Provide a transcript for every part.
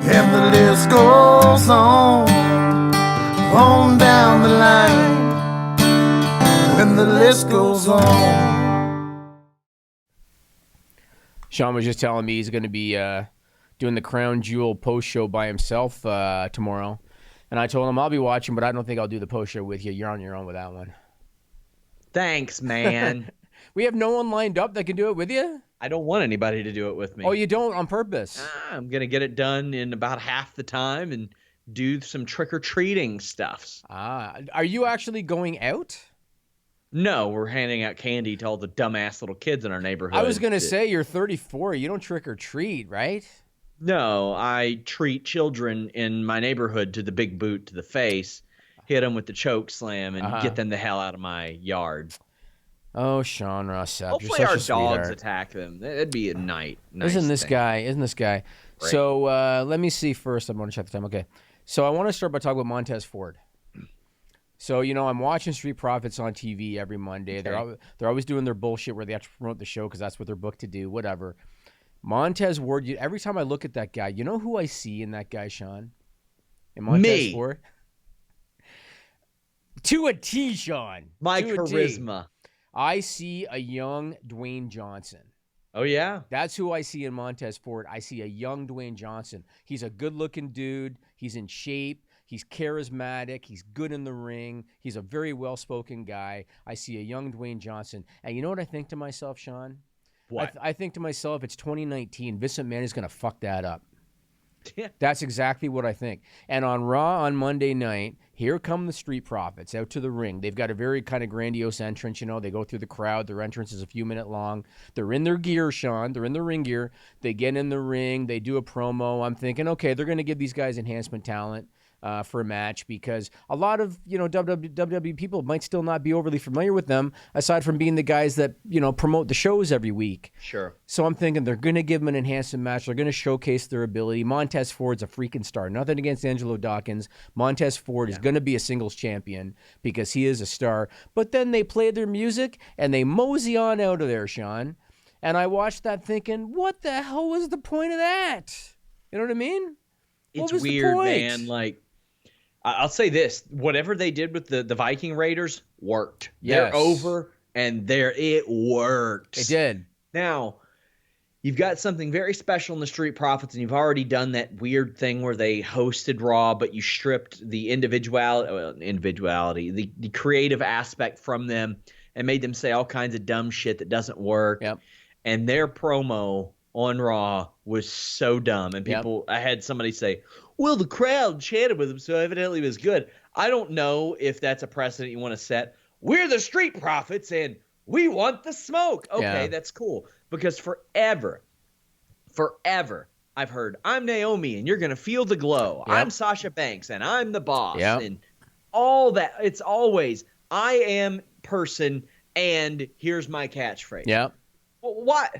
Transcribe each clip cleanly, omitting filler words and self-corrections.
And the list goes on down the line. When the list goes on. Sean was just telling me he's going to be doing the Crown Jewel post show by himself tomorrow. And I told him I'll be watching, but I don't think I'll do the post show with you. You're on your own with that one. Thanks, man. We have no one lined up that can do it with you? I don't want anybody to do it with me. Oh, you don't on purpose? I'm going to get it done in about half the time and do some trick-or-treating stuffs. Are you actually going out? No, we're handing out candy to all the dumbass little kids in our neighborhood. I was going to say, you're 34. You don't trick or treat, right? No, I treat children in my neighborhood to the big boot to the face, hit them with the choke slam, and get them the hell out of my yard. Oh, Sean Sapp, hopefully you're our such a dogs sweetheart. attack them. That'd be a nice Isn't this thing. guy? Great. So let me see first. I'm going to check the time. Okay. So I want to start by talking about Montez Ford. So, I'm watching Street Profits on TV every Monday. Okay. They're always doing their bullshit where they have to promote the show because that's what they're booked to do, whatever. Montez Ford, every time I look at that guy, you know who I see in that guy, Sean? In Montez Ford? To a T, Sean. My To a T. charisma. I see a young Dwayne Johnson. Oh, yeah? That's who I see in Montez Ford. I see a young Dwayne Johnson. He's a good-looking dude. He's in shape. He's charismatic. He's good in the ring. He's a very well-spoken guy. I see a young Dwayne Johnson. And you know what I think to myself, Sean? What? I think to myself, it's 2019. Vincent Manny's going to fuck that up. Yeah. That's exactly what I think. And on Raw on Monday night, here come the Street Profits out to the ring. They've got a very kind of grandiose entrance. They go through the crowd. Their entrance is a few minutes long. They're in their gear, Sean. They're in the ring gear. They get in the ring. They do a promo. I'm thinking, okay, they're going to give these guys enhancement talent for a match because a lot of, WWE people might still not be overly familiar with them aside from being the guys that, promote the shows every week. Sure. So I'm thinking they're going to give them an enhancement match. They're going to showcase their ability. Montez Ford's a freaking star. Nothing against Angelo Dawkins. Montez Ford is going to be a singles champion because he is a star. But then they play their music and they mosey on out of there, Sean. And I watched that thinking, what the hell was the point of that? You know what I mean? It's weird, man. Like, I'll say this. Whatever they did with the Viking Raiders worked. Yes. They're over, and it works. It did. Now, you've got something very special in the Street Profits, and you've already done that weird thing where they hosted Raw, but you stripped the individuality, the creative aspect from them and made them say all kinds of dumb shit that doesn't work. Yep. And their promo on Raw was so dumb. And I had somebody say, well, the crowd chatted with him, so evidently it was good. I don't know if that's a precedent you want to set. We're the Street Profits, and we want the smoke. Okay, that's cool. Because forever, I've heard, I'm Naomi, and you're going to feel the glow. Yep. I'm Sasha Banks, and I'm the boss. Yep. And all that. It's always, I am person, and here's my catchphrase. Yep. Well, what?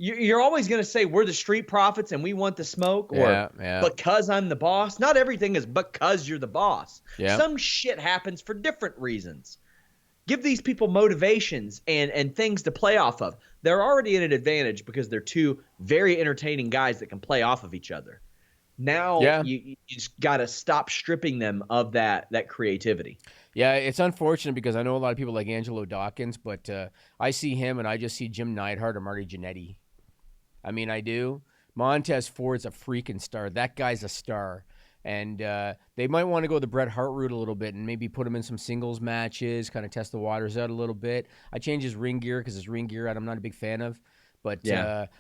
You're always going to say we're the Street Profits and we want the smoke, or because I'm the boss. Not everything is because you're the boss. Yeah. Some shit happens for different reasons. Give these people motivations and things to play off of. They're already at an advantage because they're two very entertaining guys that can play off of each other. Now you just got to stop stripping them of that creativity. Yeah, it's unfortunate because I know a lot of people like Angelo Dawkins, but I see him and I just see Jim Neidhart or Marty Jannetty. I mean, I do. Montez Ford's a freaking star. That guy's a star. And they might want to go the Bret Hart route a little bit and maybe put him in some singles matches, kind of test the waters out a little bit. I changed his ring gear because his ring gear I'm not a big fan of. But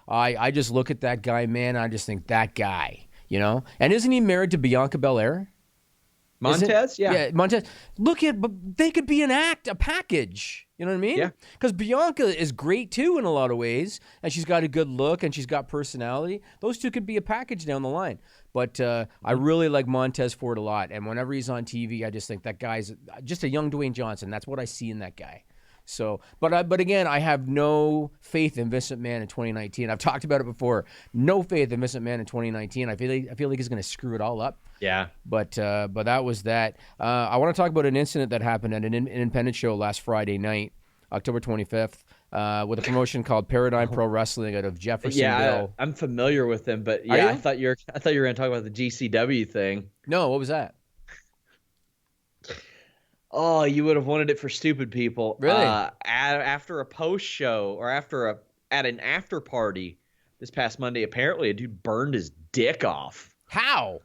I just look at that guy, man, I just think that guy, And isn't he married to Bianca Belair? Montez? Yeah, Montez. But they could be a package. You know what I mean? Yeah. Because Bianca is great, too, in a lot of ways. And she's got a good look, and she's got personality. Those two could be a package down the line. But I really like Montez Ford a lot. And whenever he's on TV, I just think that guy's just a young Dwayne Johnson. That's what I see in that guy. So, but again, I have no faith in Vincent Mann in 2019. I've talked about it before. No faith in Vincent Mann in 2019. I feel like he's going to screw it all up. Yeah. But that was that. I want to talk about an incident that happened at an independent show last Friday night, October 25th. with a promotion called Paradigm Pro Wrestling out of Jeffersonville. I'm familiar with them, but Are you? I thought you were going to talk about the GCW thing. No, what was that? Oh, you would have wanted it for stupid people. Really? After a post show or at an after party this past Monday, apparently a dude burned his dick off. How?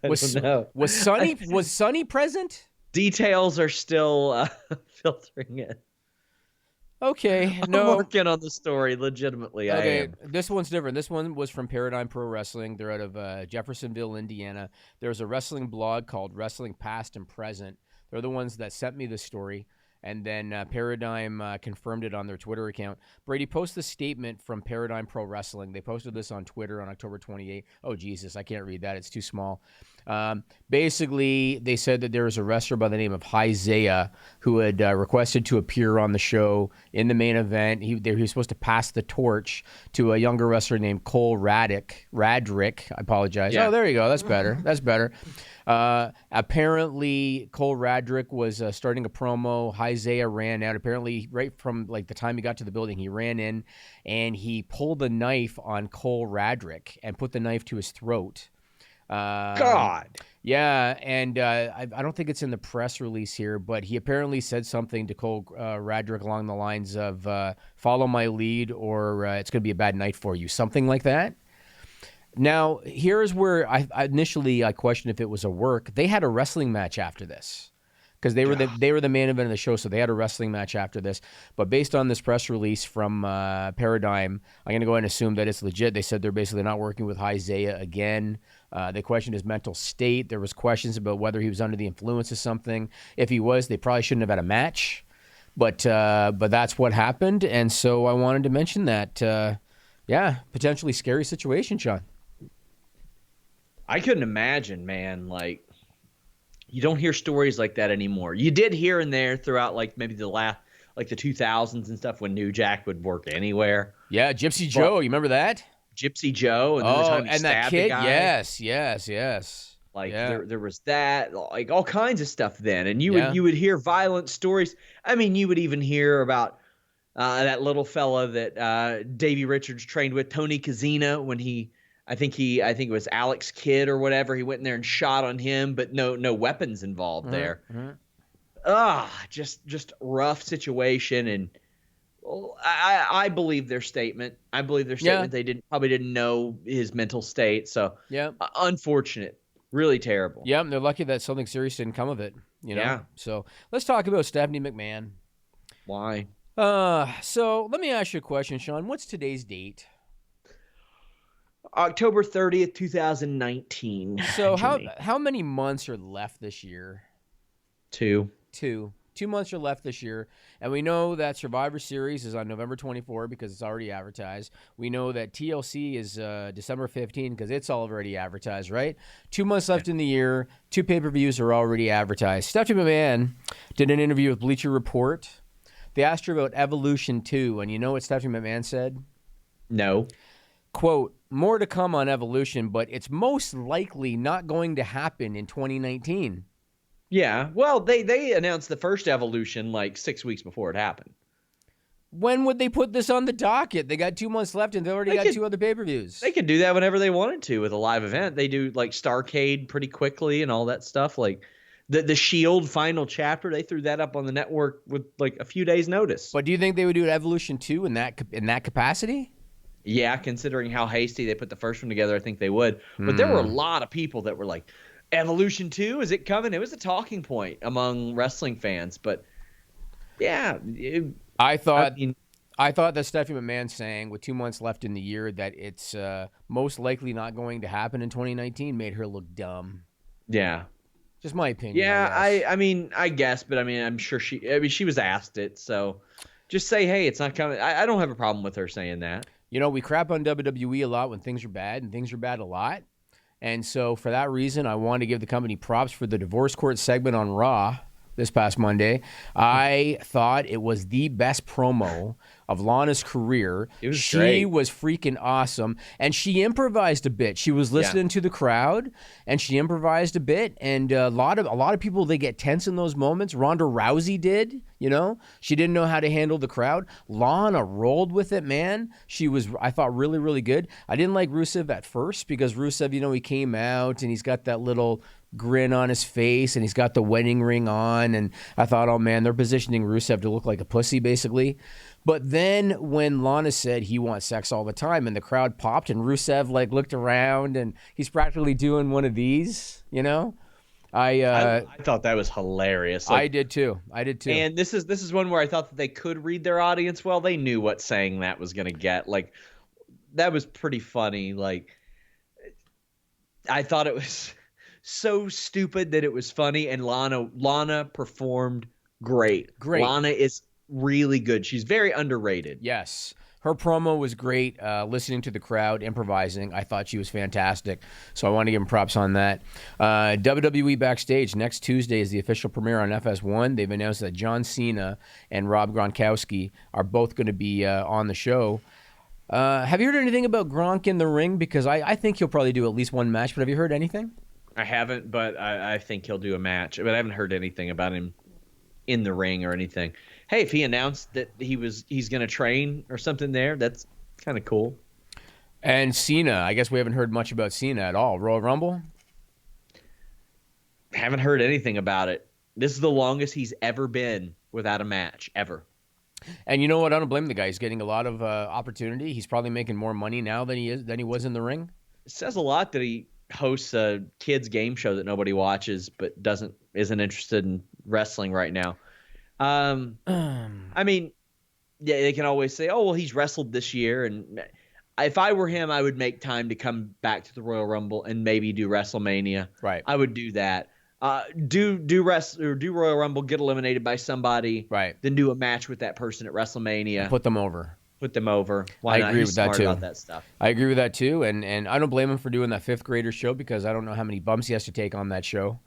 Was Sonny present? Details are still filtering in. Okay, I'm no. working on the story legitimately. Okay, I am. this one's different. This one was from Paradigm Pro Wrestling. They're out of Jeffersonville, Indiana. There's a wrestling blog called Wrestling Past and Present. They're the ones that sent me the story. And then Paradigm confirmed it on their Twitter account. Brady, post the statement from Paradigm Pro Wrestling. They posted this on Twitter on October 28th. Oh, Jesus, I can't read that. It's too small. Basically, they said that there was a wrestler by the name of Isaiah who had requested to appear on the show in the main event. He was supposed to pass the torch to a younger wrestler named Cole Radrick. I apologize. Yeah. Oh, there you go. That's better. That's better. Apparently, Cole Radrick was starting a promo. Isaiah ran out. Apparently, right from like the time he got to the building, he ran in and he pulled a knife on Cole Radrick and put the knife to his throat. God. Yeah, and I don't think it's in the press release here, but he apparently said something to Cole Radrick along the lines of "Follow my lead, or it's going to be a bad night for you," something like that. Now, here's where I initially questioned if it was a work. They had a wrestling match after this because they were the main event of the show, so they had a wrestling match after this. But based on this press release from Paradigm, I'm going to go ahead and assume that it's legit. They said they're basically not working with Isaiah again. They questioned his mental state. There was questions about whether he was under the influence of something. If he was, they probably shouldn't have had a match. But that's what happened, and so I wanted to mention that. Potentially scary situation, Sean. I couldn't imagine, man. Like, you don't hear stories like that anymore. You did here and there throughout, like, maybe the 2000s and stuff when New Jack would work anywhere. Yeah, Gypsy Joe, you remember that? Gypsy Joe, and then the time he and that stabbed kid, the guy. yes. Like Yeah. there was that, like all kinds of stuff then, and you would hear violent stories. I mean, you would even hear about that little fella that Davey Richards trained with, Tony Kazina, when I think it was Alex Kidd or whatever. He went in there and shot on him, but no weapons involved there. Just rough situation, and I believe their statement. They probably didn't know his mental state. So unfortunate, really terrible. Yeah, they're lucky that something serious didn't come of it. You know. Yeah. So let's talk about Stephanie McMahon. Why? So let me ask you a question, Sean. What's today's date? October 30th, 2019. So how many months are left this year? 2 months are left this year, and we know that Survivor Series is on November 24 because it's already advertised. We know that TLC is December 15 because it's already advertised, right? 2 months left in the year. 2 pay-per-views are already advertised. Stephanie McMahon did an interview with Bleacher Report. They asked her about Evolution 2, and you know what Stephanie McMahon said? No. Quote, more to come on Evolution, but it's most likely not going to happen in 2019. Yeah, well, they announced the first Evolution like 6 weeks before it happened. When would they put this on the docket? They got 2 months left, and they already got 2 other pay-per-views. They could do that whenever they wanted to with a live event. They do like Starrcade pretty quickly and all that stuff. Like the Shield final chapter, they threw that up on the network with like a few days' notice. But do you think they would do Evolution 2 in that capacity? Yeah, considering how hasty they put the first one together, I think they would. But there were a lot of people that were like, Evolution 2, is it coming? It was a talking point among wrestling fans. But yeah, I thought that Stephanie McMahon saying with 2 months left in the year that it's most likely not going to happen in 2019 made her look dumb. Yeah. Just my opinion. Yeah, I guess, but I mean, I'm sure she was asked it, so just say, hey, it's not coming. I don't have a problem with her saying that. You know, we crap on WWE a lot when things are bad, and things are bad a lot. And so for that reason, I want to give the company props for the divorce court segment on Raw this past Monday. I thought it was the best promo of Lana's career. It was She great. was freaking awesome, and she improvised a bit. She was listening to the crowd, and she improvised a bit. And a lot of people, they get tense in those moments. Ronda Rousey did, she didn't know how to handle the crowd. Lana rolled with it, man. She was, I thought, really, really good. I didn't like Rusev at first because Rusev, he came out and he's got that little grin on his face and he's got the wedding ring on, and I thought, oh man, they're positioning Rusev to look like a pussy basically. But then when Lana said he wants sex all the time and the crowd popped and Rusev looked around and he's practically doing one of these, I thought that was hilarious. I did too. And this is one where I thought that they could read their audience well. They knew what saying that was going to get. That was pretty funny. I thought it was so stupid that it was funny, and Lana performed great. Lana is really good. She's very underrated. Yes. Her promo was great, listening to the crowd, improvising. I thought she was fantastic, so I want to give him props on that. WWE Backstage, next Tuesday is the official premiere on FS1. They've announced that John Cena and Rob Gronkowski are both going to be on the show. Have you heard anything about Gronk in the ring? Because I think he'll probably do at least one match, but have you heard anything? I haven't, but I think he'll do a match. But I haven't heard anything about him in the ring or anything. Hey, if he announced that he's going to train or something there, that's kind of cool. And Cena, I guess we haven't heard much about Cena at all. Royal Rumble? Haven't heard anything about it. This is the longest he's ever been without a match, ever. And you know what? I don't blame the guy. He's getting a lot of opportunity. He's probably making more money now than he was in the ring. It says a lot that he hosts a kids game show that nobody watches, but isn't interested in wrestling right now. I mean, yeah, they can always say, "Oh, well, he's wrestled this year." And if I were him, I would make time to come back to the Royal Rumble and maybe do WrestleMania. Right. I would do that. Do Royal Rumble, get eliminated by somebody. Right. Then do a match with that person at WrestleMania. Put them over. Why I not? agree He's with that smart too. about that stuff. I agree with that too, and I don't blame him for doing that fifth grader show because I don't know how many bumps he has to take on that show.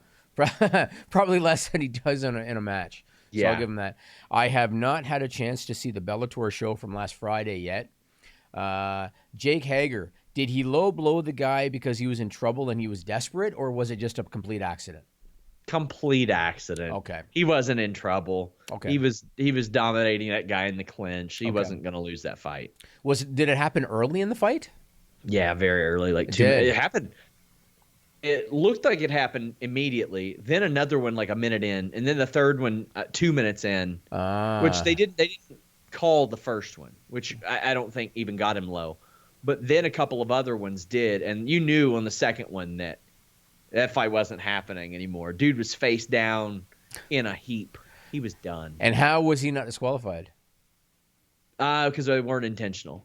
Probably less than he does in a match. So Yeah. I'll give him that. I have not had a chance to see the Bellator show from last Friday yet. Jake Hager, did he low blow the guy because he was in trouble and he was desperate, or was it just a complete accident? Complete accident. Okay. He wasn't in trouble. Okay. He was dominating that guy in the clinch. He Okay. wasn't going to lose that fight. Did it happen early in the fight? Yeah, very early. It happened. It looked like it happened immediately. Then another one a minute in, and then the third one 2 minutes in, which they didn't call the first one, which I don't think even got him low. But then a couple of other ones did, and you knew on the second one that fight wasn't happening anymore. Dude was face down in a heap. He was done. And how was he not disqualified? Because they weren't intentional.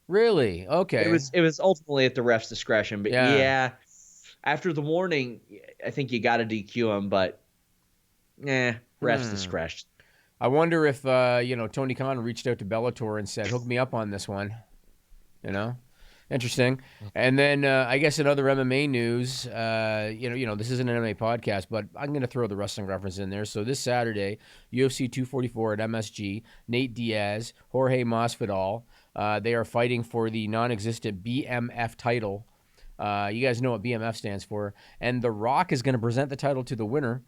Really? Okay. It was ultimately at the ref's discretion, but Yeah. after the warning, I think you got to DQ him, but ref's discretion. I wonder if Tony Khan reached out to Bellator and said, "Hook me up on this one." Interesting. And then I guess in other MMA news, this isn't an MMA podcast, but I'm going to throw the wrestling reference in there. So this Saturday, UFC 244 at MSG, Nate Diaz, Jorge Masvidal, they are fighting for the non-existent BMF title. You guys know what BMF stands for. And The Rock is going to present the title to the winner.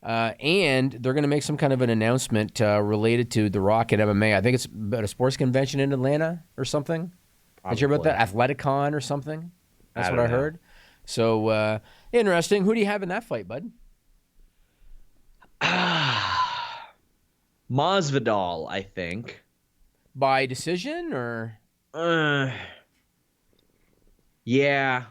And they're going to make some kind of an announcement related to The Rock and MMA. I think it's about a sports convention in Atlanta or something. Did you hear about that? Athleticon or something? That's what I heard. So, interesting. Who do you have in that fight, bud? Masvidal, I think. By decision or? Yeah,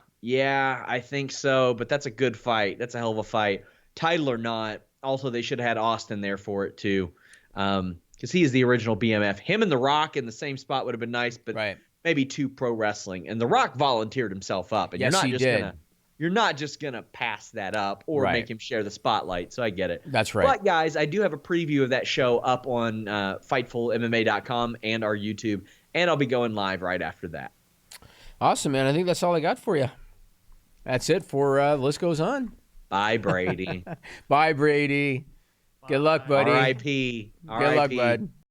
I think so. But that's a good fight. That's a hell of a fight. Title or not. Also, they should have had Austin there for it too, because he is the original BMF. Him and The Rock in the same spot would have been nice, but maybe two pro wrestling. And The Rock volunteered himself up, and yes, you're not just gonna pass that up or make him share the spotlight. So I get it. That's right. But guys, I do have a preview of that show up on FightfulMMA.com and our YouTube, and I'll be going live right after that. Awesome, man. I think that's all I got for you. That's it for The List Goes On. Bye, Brady. Bye, Brady. Good luck, buddy. R.I.P. Good luck, bud.